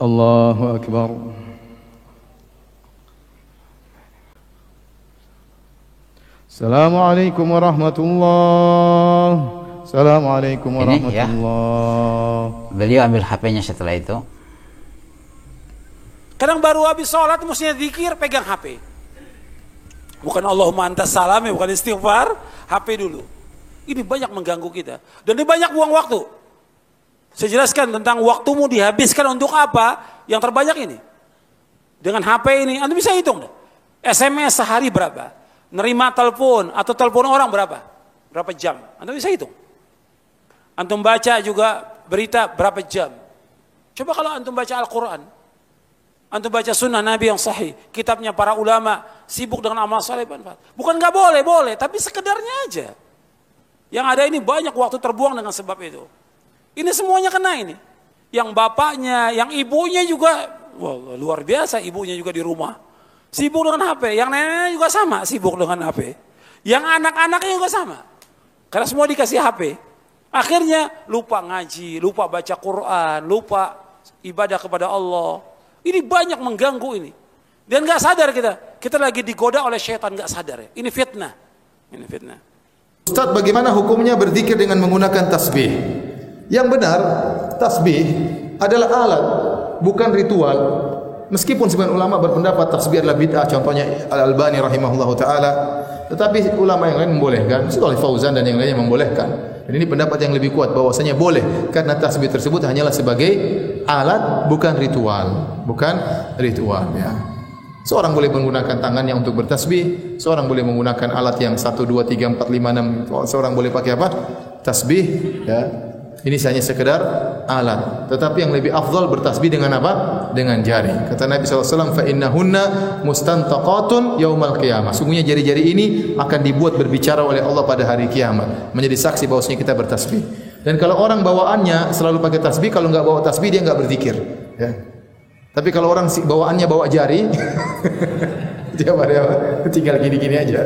Allahu Akbar. Assalamualaikum warahmatullahi. Assalamualaikum warahmatullahi. Beliau ambil HP-nya setelah itu. Kadang baru habis sholat mestinya zikir, pegang HP. Bukan Allahumma antas salam, bukan istighfar, HP dulu. Ini banyak mengganggu kita. Dan ini banyak buang waktu. Saya jelaskan tentang waktumu dihabiskan untuk apa. Yang terbanyak ini. Dengan HP ini, Anda bisa hitung. SMS sehari berapa? Nerima telepon atau telepon orang berapa? Berapa jam? Anda bisa hitung. Antum baca juga berita berapa jam? Coba kalau antum baca Al-Quran. Antum baca sunnah Nabi yang sahih. Kitabnya para ulama. Sibuk dengan amal saleh. Bukan nggak boleh, boleh. Tapi sekedarnya aja. Yang ada ini banyak waktu terbuang dengan sebab itu. Ini semuanya kena ini. Yang bapaknya, yang ibunya juga, wah, luar biasa ibunya juga di rumah. Sibuk dengan HP. Yang neneknya juga sama, sibuk dengan HP. Yang anak-anaknya juga sama. Karena semua dikasih HP. Akhirnya lupa ngaji, lupa baca Quran, lupa ibadah kepada Allah. Ini banyak mengganggu ini. Dan gak sadar kita. Kita lagi digoda oleh syaitan, gak sadar ya. Ini fitnah. Ini fitnah. Ustaz, bagaimana hukumnya berzikir dengan menggunakan tasbih? Yang benar, tasbih adalah alat, bukan ritual. Meskipun sebagian ulama berpendapat tasbih adalah bid'ah, contohnya Al-Albani rahimahullahu taala, tetapi ulama yang lain membolehkan, Syekh Fauzan dan yang lainnya membolehkan. Dan ini pendapat yang lebih kuat bahwasanya boleh karena tasbih tersebut hanyalah sebagai alat, bukan ritual, bukan ritual ya. Seorang boleh menggunakan tangannya untuk bertasbih, seorang boleh menggunakan alat yang 1 2 3 4 5 6, seorang boleh pakai apa? Tasbih ya. Ini hanya sekedar alat. Tetapi yang lebih afdal bertasbih dengan apa? Dengan jari. Kata Nabi SAW, fa innahunna mustantaqatun yaumal qiyamah. Sungguhnya jari-jari ini akan dibuat berbicara oleh Allah pada hari kiamat, menjadi saksi bahwasanya kita bertasbih. Dan kalau orang bawaannya selalu pakai tasbih, kalau enggak bawa tasbih dia enggak berzikir, ya. Tapi kalau orang bawaannya bawa jari, dia tinggal gini-gini aja.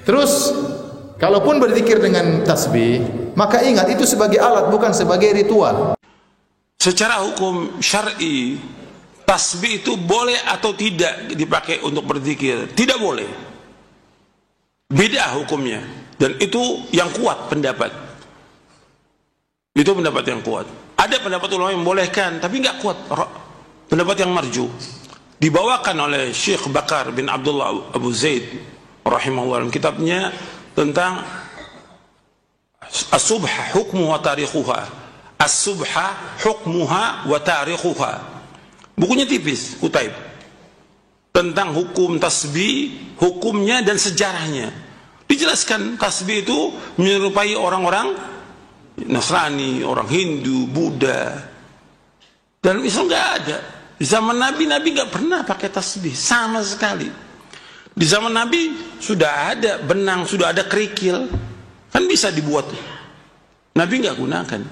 Terus kalaupun berzikir dengan tasbih, maka ingat itu sebagai alat, bukan sebagai ritual. Secara hukum syar'i, tasbih itu boleh atau tidak dipakai untuk berzikir? Tidak boleh. Bid'ah hukumnya. Dan itu yang kuat pendapat. Itu pendapat yang kuat. Ada pendapat ulama yang membolehkan, tapi nggak kuat. Pendapat yang marju. Dibawakan oleh Syekh Bakar bin Abdullah Abu Zaid rahimahullah dalam kitabnya tentang as-subha hukmuha wa tarikhuha. As-subha hukmuha wa tarikhuha. Bukunya tipis, Kutaib. Tentang hukum tasbih, hukumnya dan sejarahnya. Dijelaskan tasbih itu menyerupai orang-orang Nasrani, orang Hindu, Buddha. Dalam Islam nggak ada. Di zaman Nabi, Nabi nggak pernah pakai tasbih sama sekali. Di zaman Nabi sudah ada benang, sudah ada kerikil, kan bisa dibuat. Nabi nggak gunakan.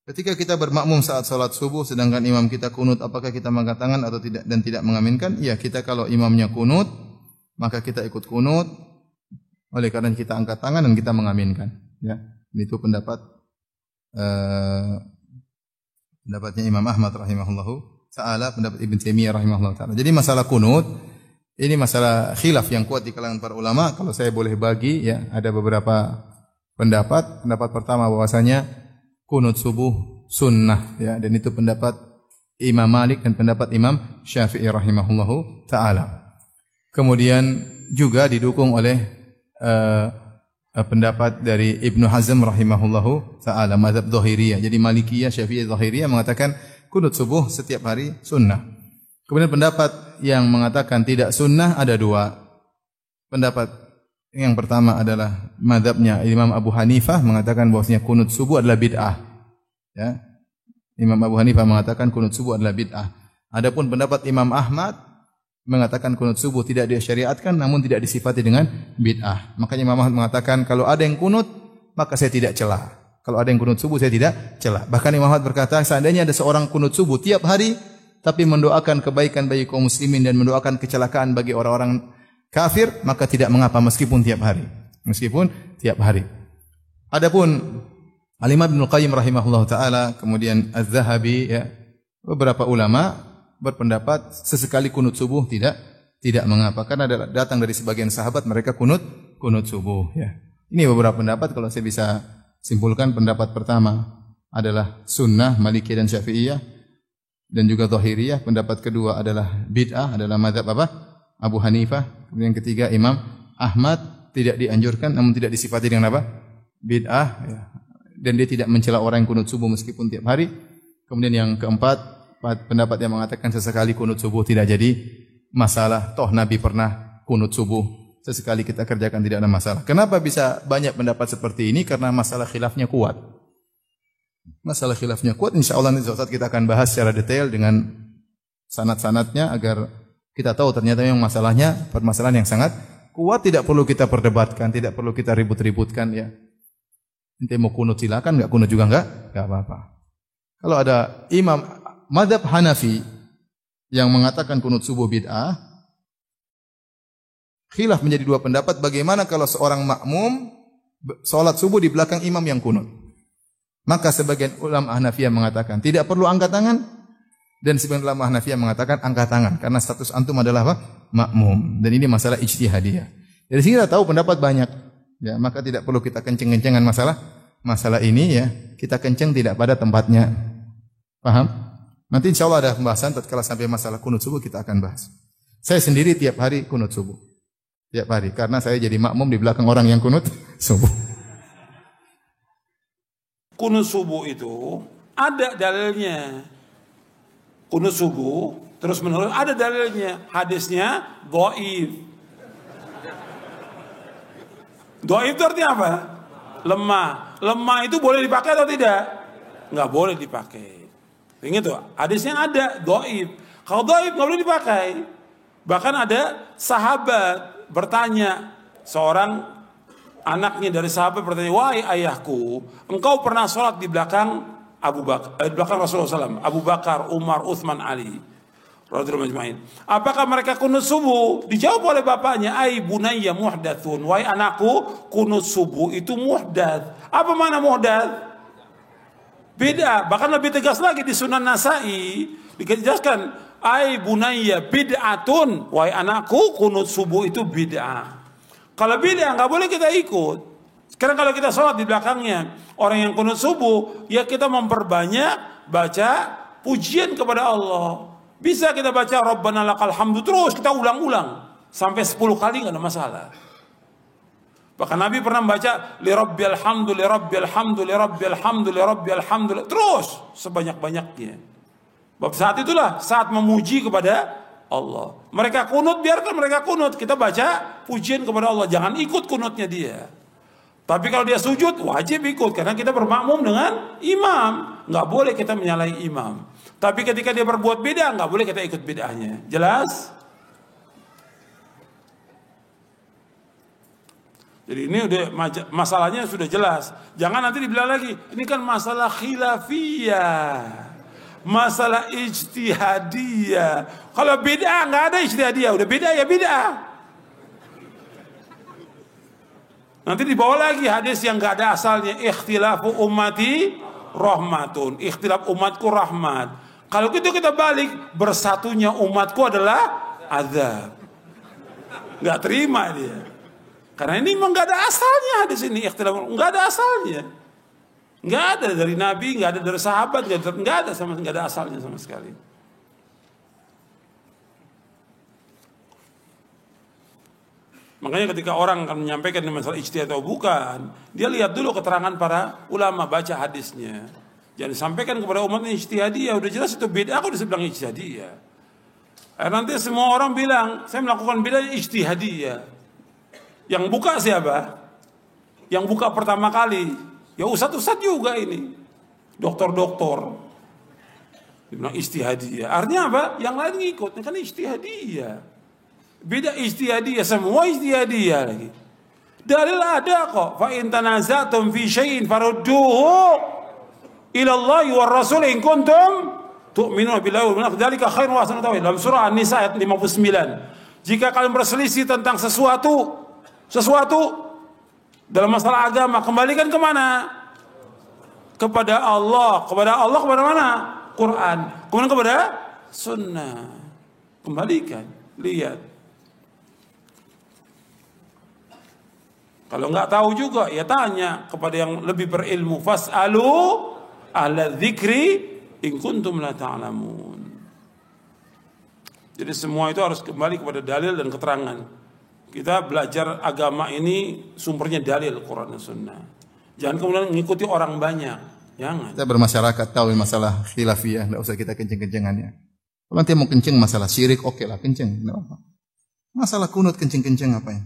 Ketika kita bermakmum saat salat subuh, sedangkan imam kita kunut, apakah kita mengangkat tangan atau tidak dan tidak mengaminkan? Ya, kita kalau imamnya kunut, maka kita ikut kunut. Oleh karena kita angkat tangan dan kita mengaminkan. Ya, itu pendapatnya Imam Ahmad rahimahullahu taala, pendapat Ibn Taimiyah rahimahullahu taala. Jadi masalah kunut ini masalah khilaf yang kuat di kalangan para ulama. Kalau saya boleh bagi ya, ada beberapa pendapat. Pendapat pertama bahwasanya kunut subuh sunnah ya, dan itu pendapat Imam Malik dan pendapat Imam Syafi'i rahimahullahu taala. Kemudian juga didukung oleh pendapat dari Ibnu Hazm rahimahullahu taala, mazhab Zahiriyah. Jadi Malikiyah, Syafi'iyah, Zahiriyah mengatakan kunut subuh setiap hari sunnah. Kemudian pendapat yang mengatakan tidak sunnah ada dua. Pendapat yang pertama adalah mazhabnya Imam Abu Hanifah mengatakan bahwasanya kunut subuh adalah bid'ah. Ya. Imam Abu Hanifah mengatakan kunut subuh adalah bid'ah. Adapun pendapat Imam Ahmad mengatakan kunut subuh tidak disyariatkan namun tidak disifati dengan bid'ah. Makanya Imam Ahmad mengatakan kalau ada yang kunut maka saya tidak celah. Kalau ada yang kunut subuh saya tidak celah. Bahkan Imam Ahmad berkata seandainya ada seorang kunut subuh tiap hari tapi mendoakan kebaikan bagi kaum muslimin dan mendoakan kecelakaan bagi orang-orang kafir, maka tidak mengapa meskipun tiap hari. Meskipun tiap hari. Adapun Al-Imam Ibnu Qayyim rahimahullah taala, kemudian Az-Zahabi, ya, beberapa ulama berpendapat sesekali kunut subuh tidak mengapa, karena datang dari sebagian sahabat mereka kunut subuh, ya. Ini beberapa pendapat. Kalau saya bisa simpulkan, pendapat pertama adalah sunnah Malikiyah dan Syafi'iyah dan juga Zahiriyah. Pendapat kedua adalah bid'ah, adalah mazhab apa? Abu Hanifah. Kemudian yang ketiga Imam Ahmad, tidak dianjurkan namun tidak disifati dengan apa? Bid'ah, ya. Dan dia tidak mencela orang yang kunut subuh meskipun tiap hari. Kemudian yang keempat, pendapat yang mengatakan sesekali kunut subuh tidak jadi masalah. Toh Nabi pernah kunut subuh, sesekali kita kerjakan tidak ada masalah. Kenapa bisa banyak pendapat seperti ini? Karena masalah khilafnya kuat. Masalah khilafnya kuat, insyaallah nanti suatu saat kita akan bahas secara detail dengan sanad-sanadnya agar kita tahu ternyata yang masalahnya permasalahan yang sangat kuat, tidak perlu kita perdebatkan, tidak perlu kita ribut-ributkan, ya. Ente mau kunut silakan, enggak kunut juga enggak apa-apa. Kalau ada imam mazhab Hanafi yang mengatakan kunut subuh bid'ah, khilaf menjadi dua pendapat. Bagaimana kalau seorang makmum salat subuh di belakang imam yang kunut? Maka sebagian ulama Hanafiyah mengatakan tidak perlu angkat tangan, dan sebagian ulama Hanafiyah mengatakan angkat tangan karena status antum adalah apa? Makmum. Dan ini masalah ijtihadiyah. Dari sini kita tahu pendapat banyak. Ya, maka tidak perlu kita kenceng-kencengan masalah ini, ya. Kita kenceng tidak pada tempatnya. Paham? Nanti insyaallah ada pembahasan tatkala sampai masalah kunut subuh kita akan bahas. Saya sendiri tiap hari kunut subuh. Tiap hari karena saya jadi makmum di belakang orang yang kunut subuh. Kunut subuh itu ada dalilnya. Kunut subuh terus menerus ada dalilnya. Hadisnya dhaif. Dhaif itu artinya apa? Lemah. Lemah itu boleh dipakai atau tidak? Enggak boleh dipakai. Ingat tuh, hadisnya ada dhaif. Kalau dhaif enggak boleh dipakai. Bahkan ada sahabat bertanya, seorang anaknya dari sahabat bertanya, "Wahai ayahku, engkau pernah sholat di belakang di belakang Rasulullah SAW, Abu Bakar, Umar, Uthman, Ali radhiyallahu ajma'in. Apakah mereka kunut subuh?" Dijawab oleh bapaknya, "Ai bunayya muhdatsun." Wahai anakku, kunut subuh itu muhdats. Apa makna muhdats? Bid'ah. Bahkan lebih tegas lagi di Sunan Nasa'i dijelaskan, "Ai bunayya bid'atun." Wahai anakku, kunut subuh itu bid'ah. Kalau bid'ah enggak boleh kita ikut. Sekarang kalau kita sholat di belakangnya orang yang kunut subuh, ya kita memperbanyak baca pujian kepada Allah. Bisa kita baca Rabbana lakal hamdu terus kita ulang-ulang sampai 10 kali enggak ada masalah. Bahkan Nabi pernah membaca li rabbil hamdu li rabbil hamdu li rabbil hamdu li rabbil hamdu terus sebanyak-banyaknya. Bab saat itulah saat memuji kepada Allah. Mereka kunut, biarkan mereka kunut, kita baca pujian kepada Allah, jangan ikut kunutnya dia. Tapi kalau dia sujud wajib ikut karena kita bermakmum dengan imam. Enggak boleh kita menyalahi imam. Tapi ketika dia berbuat bid'ah, nggak boleh kita ikut bid'ahnya. Jelas? Jadi ini udah masalahnya sudah jelas. Jangan nanti dibilang lagi, ini kan masalah khilafiyah, masalah ijtihadiyah. Kalau bid'ah nggak ada ijtihadiyah, udah bid'ah ya bid'ah. Nanti dibawa lagi hadis yang nggak ada asalnya, ikhtilafu ummati rahmatun, ikhtilaf umatku rahmat. Kalau gitu kita balik, bersatunya umatku adalah azab. Nggak terima dia. Karena ini memang nggak ada asalnya di sini, ikhtilaf nggak ada asalnya. Nggak ada dari Nabi, nggak ada dari sahabat, nggak ada asalnya sama sekali. Makanya ketika orang akan menyampaikan masalah ijtihad atau bukan, dia lihat dulu keterangan para ulama, baca hadisnya. Jangan disampaikan kepada umatnya ijtihadiyah, udah jelas itu bid'ah, aku disebut ijtihadiyah. Nanti semua orang bilang, saya melakukan bid'ah ijtihadiyah. Yang buka siapa? Yang buka pertama kali, ya ustadz-ustadz juga ini. Doktor-doktor. Dia bilang ijtihadiyah. Artinya apa? Yang lain ngikut, ini kan ijtihadiyah. Beda ijtihadiyah, semua ijtihadiyah lagi. Dalil ada kok. Fa in tanaza'tum fi syai'in farudduhu ila Allah wa Rasul in kuntum tu'minuna billahi wal yawmil akhir. Dzalika khairun wa ahsanu ta'wila. Dalam surah An-Nisa ayat 59. Jika kalian berselisih tentang sesuatu dalam masalah agama, kembalikan kemana? kepada Allah. Kepada Allah kepada mana? Quran. Kemudian kepada sunnah. Kembalikan, lihat. Kalau nggak tahu juga, ya tanya kepada yang lebih berilmu. Fas'alu ahla dzikri in kuntum la ta'lamun. Jadi semua itu harus kembali kepada dalil dan keterangan. Kita belajar agama ini sumbernya dalil Quran dan Sunnah. Jangan kemudian mengikuti orang banyak. Jangan. Kita bermasyarakat tahu masalah khilafiyah, tidak usah kita kenceng-kencengannya. Kalau nanti mau kenceng masalah syirik, oke lah kenceng. Masalah kunut kenceng-kenceng apa ya?